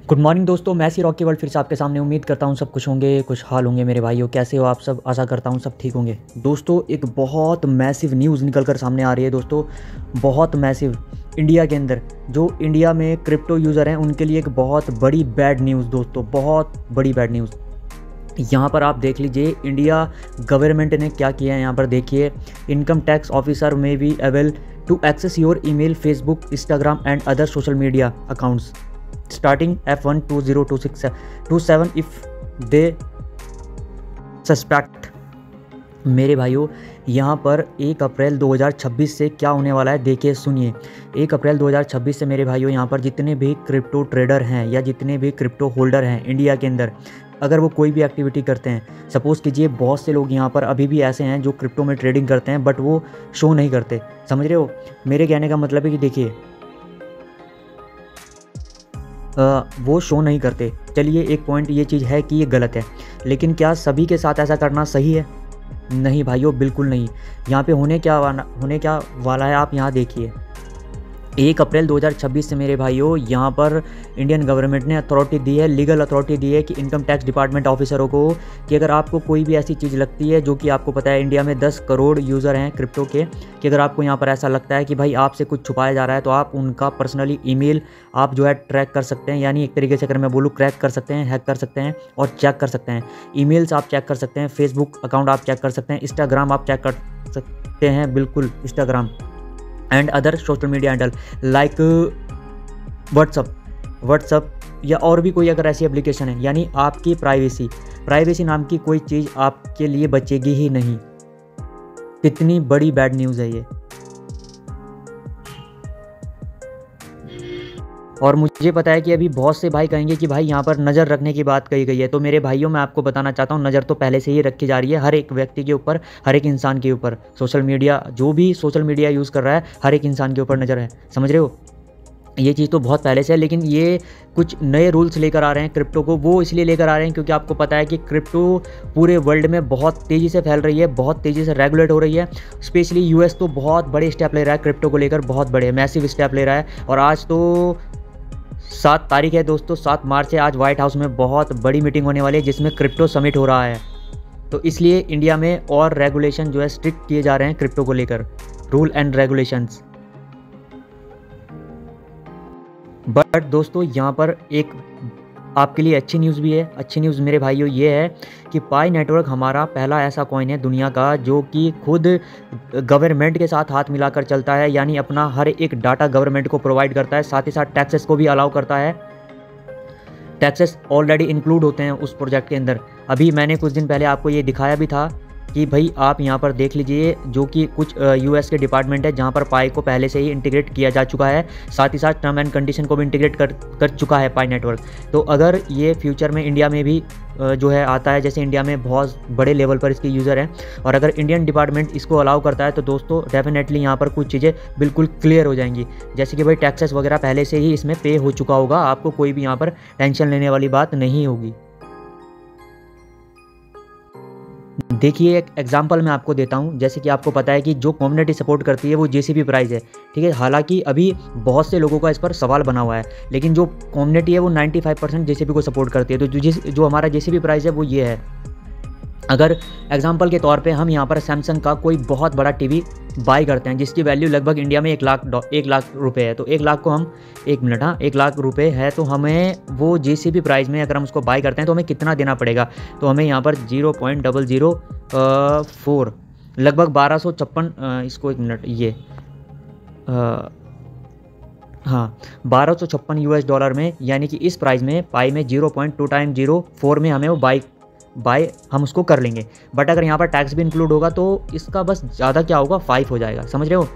Good morning दोस्तों, मैं सी Rocky world फिर से आपके सामने। उम्मीद करता हूँ सब कुछ होंगे, खुशहाल होंगे। मेरे भाइयों कैसे हो आप सब? आशा करता हूँ सब ठीक होंगे। दोस्तों एक बहुत मैसिव न्यूज़ निकल कर सामने आ रही है दोस्तों, बहुत मैसिव। इंडिया के अंदर जो इंडिया में क्रिप्टो यूज़र हैं उनके लिए एक बहुत बड़ी बैड न्यूज़ दोस्तों, बहुत बड़ी बैड न्यूज़। यहाँ पर आप देख लीजिए इंडिया गवर्नमेंट ने क्या किया है। यहाँ पर देखिए, इनकम टैक्स ऑफिसर में be able to access your email, Facebook, Instagram and other social media accounts starting F1 2026-27 if they suspect। मेरे भाइयों यहाँ पर 1 अप्रैल 2026 से क्या होने वाला है देखिए, सुनिए। 1 अप्रैल 2026 से मेरे भाइयों यहाँ पर जितने भी क्रिप्टो ट्रेडर हैं या जितने भी क्रिप्टो होल्डर हैं इंडिया के अंदर, अगर वो कोई भी एक्टिविटी करते हैं, सपोज़ कीजिए बहुत से लोग यहाँ पर अभी भी ऐसे हैं जो क्रिप्टो में ट्रेडिंग करते हैं बट वो शो नहीं करते। समझ रहे हो? मेरे कहने का मतलब है कि देखिए वो शो नहीं करते। चलिए एक पॉइंट ये चीज़ है कि ये गलत है, लेकिन क्या सभी के साथ ऐसा करना सही है? नहीं भाइयों, बिल्कुल नहीं। यहाँ पे होने क्या वाला है आप यहाँ देखिए। 1 अप्रैल 2026 से मेरे भाइयों यहाँ पर इंडियन गवर्नमेंट ने अथॉरिटी दी है, लीगल अथॉरिटी दी है कि इनकम टैक्स डिपार्टमेंट ऑफिसरों को कि अगर आपको कोई भी ऐसी चीज़ लगती है, जो कि आपको पता है इंडिया में 10 करोड़ यूज़र हैं क्रिप्टो के, कि अगर आपको यहाँ पर ऐसा लगता है कि भाई आपसे कुछ छुपाया जा रहा है, तो आप उनका पर्सनली ईमेल आप जो है ट्रैक कर सकते हैं। यानी एक तरीके से अगर मैं बोलूँ, क्रैक कर सकते हैं, हैक कर सकते हैं और चेक कर सकते हैं। ईमेल्स आप चेक कर सकते हैं, फेसबुक अकाउंट आप चेक कर सकते हैं, इंस्टाग्राम आप चेक कर सकते हैं, बिल्कुल Instagram and other social media handle like WhatsApp या और भी कोई अगर ऐसी एप्लीकेशन है। यानी आपकी प्राइवेसी नाम की कोई चीज़ आपके लिए बचेगी ही नहीं। कितनी बड़ी बैड न्यूज़ है ये। और मुझे पता है कि अभी बहुत से भाई कहेंगे कि भाई यहाँ पर नज़र रखने की बात कही गई है। तो मेरे भाइयों, मैं आपको बताना चाहता हूँ, नज़र तो पहले से ही रखी जा रही है हर एक व्यक्ति के ऊपर, हर एक इंसान के ऊपर। सोशल मीडिया, जो भी सोशल मीडिया यूज़ कर रहा है, हर एक इंसान के ऊपर नज़र है। समझ रहे हो? ये चीज़ तो बहुत पहले से है, लेकिन ये कुछ नए रूल्स लेकर आ रहे हैं क्रिप्टो को। वो इसलिए लेकर आ रहे हैं क्योंकि आपको पता है कि क्रिप्टो पूरे वर्ल्ड में बहुत तेज़ी से फैल रही है, बहुत तेज़ी से रेगुलेट हो रही है। स्पेशली यूएस तो बहुत बड़े स्टेप ले रहा है क्रिप्टो को लेकर, बहुत बड़े मैसिव स्टेप ले रहा है। और आज तो 7 तारीख है दोस्तों, 7 मार्च है। आज व्हाइट हाउस में बहुत बड़ी मीटिंग होने वाली है जिसमें क्रिप्टो समिट हो रहा है। तो इसलिए इंडिया में और रेगुलेशन जो है स्ट्रिक्ट किए जा रहे हैं क्रिप्टो को लेकर, रूल एंड रेगुलेशंस। बट दोस्तों यहाँ पर एक आपके लिए अच्छी न्यूज़ भी है। अच्छी न्यूज़ मेरे भाइयों ये है कि पाई नेटवर्क हमारा पहला ऐसा कॉइन है दुनिया का जो कि खुद गवर्नमेंट के साथ हाथ मिलाकर चलता है। यानी अपना हर एक डाटा गवर्नमेंट को प्रोवाइड करता है, साथ ही साथ टैक्सेस को भी अलाउ करता है। टैक्सेस ऑलरेडी इंक्लूड होते हैं उस प्रोजेक्ट के अंदर। अभी मैंने कुछ दिन पहले आपको ये दिखाया भी था कि भाई आप यहाँ पर देख लीजिए, जो कि कुछ यूएस के डिपार्टमेंट है जहाँ पर पाई को पहले से ही इंटीग्रेट किया जा चुका है, साथ ही साथ टर्म एंड कंडीशन को भी इंटीग्रेट कर चुका है पाई नेटवर्क। तो अगर ये फ्यूचर में इंडिया में भी जो है आता है, जैसे इंडिया में बहुत बड़े लेवल पर इसके यूज़र हैं, और अगर इंडियन डिपार्टमेंट इसको अलाउ करता है तो दोस्तों डेफिनेटली यहाँ पर कुछ चीज़ें बिल्कुल क्लियर हो जाएंगी। जैसे कि भाई टैक्सेस वगैरह पहले से ही इसमें पे हो चुका होगा, आपको कोई भी यहाँ पर टेंशन लेने वाली बात नहीं होगी। देखिए एक एग्जांपल मैं आपको देता हूं। जैसे कि आपको पता है कि जो कम्युनिटी सपोर्ट करती है वो जेसीबी प्राइस है, ठीक है। हालांकि अभी बहुत से लोगों का इस पर सवाल बना हुआ है, लेकिन जो कम्युनिटी है वो 95% जेसीबी को सपोर्ट करती है। तो जो हमारा जेसीबी प्राइस है वो ये है। अगर एग्जांपल के तौर पे हम यहाँ पर सैमसंग का कोई बहुत बड़ा टीवी बाई करते हैं जिसकी वैल्यू लगभग इंडिया में 1 लाख रुपए है, तो 1 लाख को हम 1 लाख रुपए है, तो हमें वो जेसीबी प्राइस में अगर हम उसको बाई करते हैं तो हमें कितना देना पड़ेगा? तो हमें यहाँ पर 0.004 लगभग 1256 इसको 1 मिनट, ये हाँ $1256 US में, यानी कि इस प्राइस में पाई में 0.2 टाइम 04 में हमें वो बाय हम उसको कर लेंगे। बट अगर यहाँ पर टैक्स भी इंक्लूड होगा तो इसका बस ज़्यादा क्या होगा, 5 हो जाएगा। समझ रहे हो?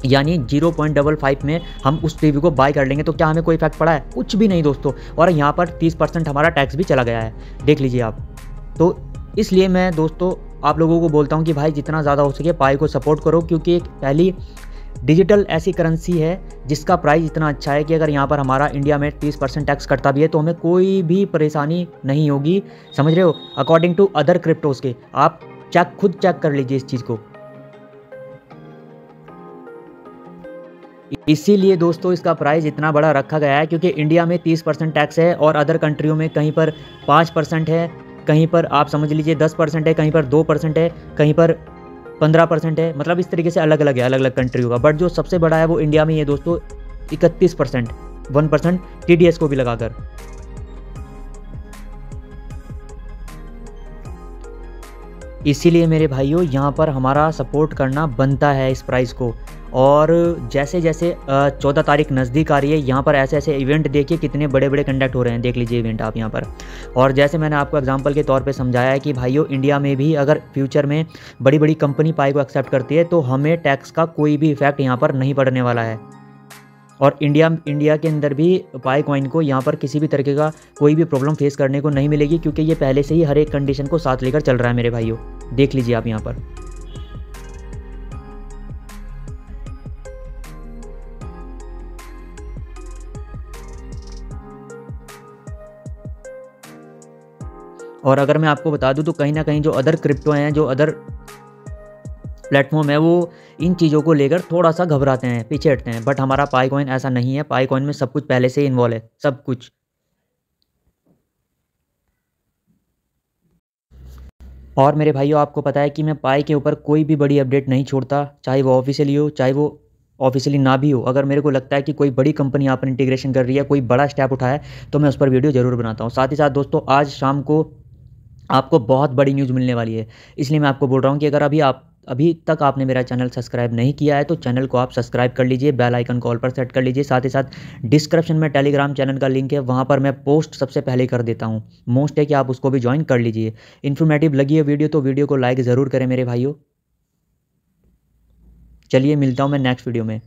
यानी 0.55 में हम उस टीवी को बाय कर लेंगे। तो क्या हमें कोई इफेक्ट पड़ा है? कुछ भी नहीं दोस्तों। और यहाँ पर 30% हमारा टैक्स भी चला गया है, देख लीजिए आप। तो इसलिए मैं दोस्तों आप लोगों को बोलता हूँ कि भाई जितना ज़्यादा हो सके पाई को सपोर्ट करो, क्योंकि एक पहली डिजिटल ऐसी करेंसी है जिसका प्राइस इतना अच्छा है कि अगर यहाँ पर हमारा इंडिया में 30% टैक्स कटता भी है तो हमें कोई भी परेशानी नहीं होगी। समझ रहे हो? अकॉर्डिंग टू अदर क्रिप्टोज़ के आप खुद चेक कर लीजिए इस चीज़ को। इसीलिए दोस्तों इसका प्राइस इतना बड़ा रखा गया है, क्योंकि इंडिया में 30% टैक्स है और अदर कंट्रियों में कहीं पर 5% है, कहीं पर आप समझ लीजिए 10% है, कहीं पर 2% है, कहीं पर 15% है। मतलब इस तरीके से अलग अलग है, अलग अलग कंट्रियों का। बट जो सबसे बड़ा है वो इंडिया में ही है दोस्तों, 31%, 1% TDS को भी लगाकर। इसीलिए मेरे भाइयों यहाँ पर हमारा सपोर्ट करना बनता है इस प्राइस को। और जैसे जैसे 14 तारीख नज़दीक आ रही है, यहाँ पर ऐसे ऐसे इवेंट देखिए कितने बड़े बड़े कंडक्ट हो रहे हैं, देख लीजिए इवेंट आप यहाँ पर। और जैसे मैंने आपको एग्जांपल के तौर पे समझाया है कि भाइयों इंडिया में भी अगर फ्यूचर में बड़ी बड़ी कंपनी पाई को एक्सेप्ट करती है तो हमें टैक्स का कोई भी इफेक्ट यहाँ पर नहीं पड़ने वाला है। और इंडिया के अंदर भी पाई कॉइन को यहाँ पर किसी भी तरीके का कोई भी प्रॉब्लम फेस करने को नहीं मिलेगी, क्योंकि ये पहले से ही हर एक कंडीशन को साथ लेकर चल रहा है मेरे भाइयों। देख लीजिए आप यहाँ पर। और अगर मैं आपको बता दूं तो कहीं ना कहीं जो अदर क्रिप्टो हैं, जो अदर प्लेटफॉर्म है, वो इन चीज़ों को लेकर थोड़ा सा घबराते हैं, पीछे हटते हैं। बट हमारा पाई कॉइन ऐसा नहीं है, पाई कॉइन में सब कुछ पहले से ही इन्वॉल्व है, सब कुछ। और मेरे भाइयों आपको पता है कि मैं पाई के ऊपर कोई भी बड़ी अपडेट नहीं छोड़ता, चाहे वो ऑफिशियली हो चाहे वो ऑफिशियली ना भी हो। अगर मेरे को लगता है कि कोई बड़ी कंपनी यहाँ पर इंटीग्रेशन कर रही है, कोई बड़ा स्टेप उठाया है, तो मैं उस पर वीडियो ज़रूर बनाता हूँ। साथ ही साथ दोस्तों आज शाम को आपको बहुत बड़ी न्यूज़ मिलने वाली है, इसलिए मैं आपको बोल रहा हूँ कि अगर अभी तक आपने मेरा चैनल सब्सक्राइब नहीं किया है तो चैनल को आप सब्सक्राइब कर लीजिए, बेल आइकन कॉल पर सेट कर लीजिए। साथ ही साथ डिस्क्रिप्शन में टेलीग्राम चैनल का लिंक है, वहाँ पर मैं पोस्ट सबसे पहले कर देता हूँ। मोस्ट है कि आप उसको भी ज्वाइन कर लीजिए। इन्फॉर्मेटिव लगी है वीडियो तो वीडियो को लाइक ज़रूर करें मेरे भाइयों। चलिए मिलता हूँ मैं नेक्स्ट वीडियो में।